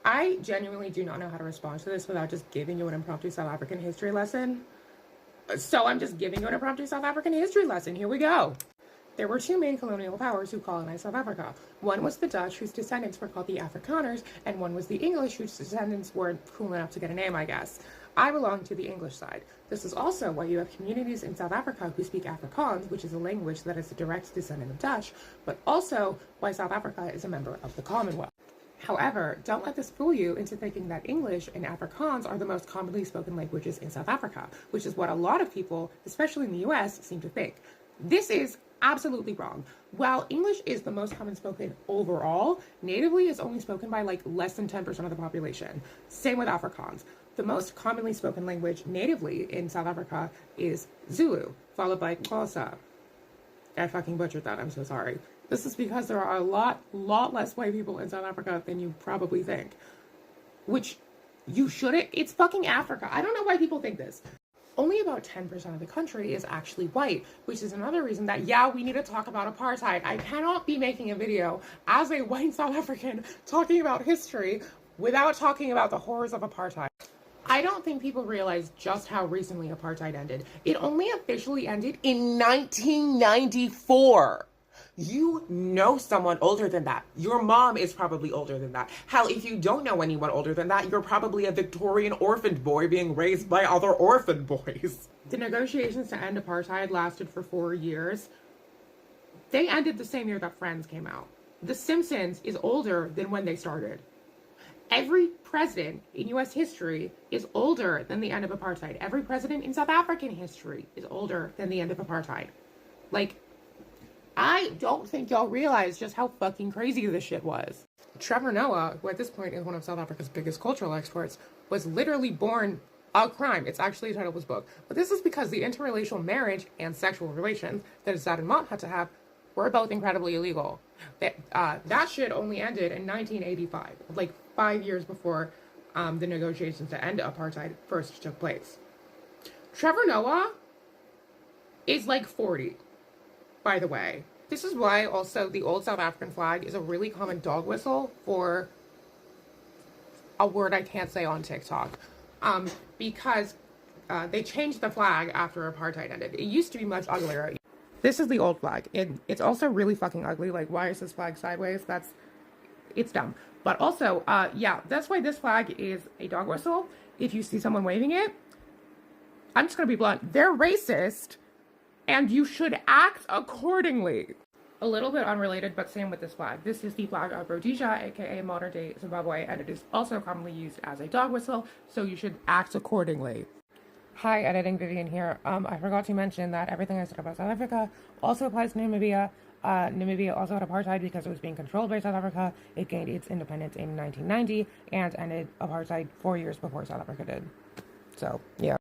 I genuinely do not know how to respond to this without just giving you an impromptu South African history lesson. So I'm just giving you an impromptu South African history lesson. Here we go. There were two main colonial powers who colonized South Africa. One was the Dutch, whose descendants were called the Afrikaners, and one was the English, whose descendants weren't cool enough to get a name, I guess. I belong to the English side. This is also why you have communities in South Africa who speak Afrikaans, which is a language that is a direct descendant of Dutch, but also why South Africa is a member of the Commonwealth. However, don't let this fool you into thinking that English and Afrikaans are the most commonly spoken languages in South Africa, which is what a lot of people, especially in the US, seem to think. This is absolutely wrong. While English is the most common spoken overall, natively is only spoken by like less than 10% of the population. Same with Afrikaans. The most commonly spoken language natively in South Africa is Zulu, followed by Xhosa. I fucking butchered that, I'm so sorry. This is because there are a lot less white people in South Africa than you probably think. Which you shouldn't, it's fucking Africa. I don't know why people think this. Only about 10% of the country is actually white, which is another reason that, yeah, we need to talk about apartheid. I cannot be making a video as a white South African talking about history without talking about the horrors of apartheid. I don't think people realize just how recently apartheid ended. It only officially ended in 1994. You know someone older than that. Your mom is probably older than that. Hell, if you don't know anyone older than that, you're probably a Victorian orphaned boy being raised by other orphan boys. The negotiations to end apartheid lasted for 4 years. They ended the same year that Friends came out. The Simpsons is older than when they started. Every president in US history is older than the end of apartheid. Every president in South African history is older than the end of apartheid. Like, I don't think y'all realize just how fucking crazy this shit was. Trevor Noah, who at this point is one of South Africa's biggest cultural exports, was literally born a crime. It's actually a title of his book. But this is because the interracial marriage and sexual relations that his dad and mom had to have were both incredibly illegal. That shit only ended in 1985, like 5 years before the negotiations to end apartheid first took place. Trevor Noah is like 40. By the way, this is why also the old South African flag is a really common dog whistle for a word I can't say on TikTok. Because they changed the flag after apartheid ended. It used to be much uglier. This is the old flag. It's also really fucking ugly. Like, why is this flag sideways? It's dumb. But also, yeah, that's why this flag is a dog whistle. If you see someone waving it, I'm just gonna be blunt. They're racist. And you should act accordingly. A little bit unrelated, but same with this flag. This is the flag of Rhodesia, aka modern day Zimbabwe, and it is also commonly used as a dog whistle, so you should act accordingly. Hi, editing Vivian here. I forgot to mention that everything I said about South Africa also applies to Namibia. Namibia also had apartheid because it was being controlled by South Africa. It gained its independence in 1990 and ended apartheid 4 years before South Africa did. So, yeah.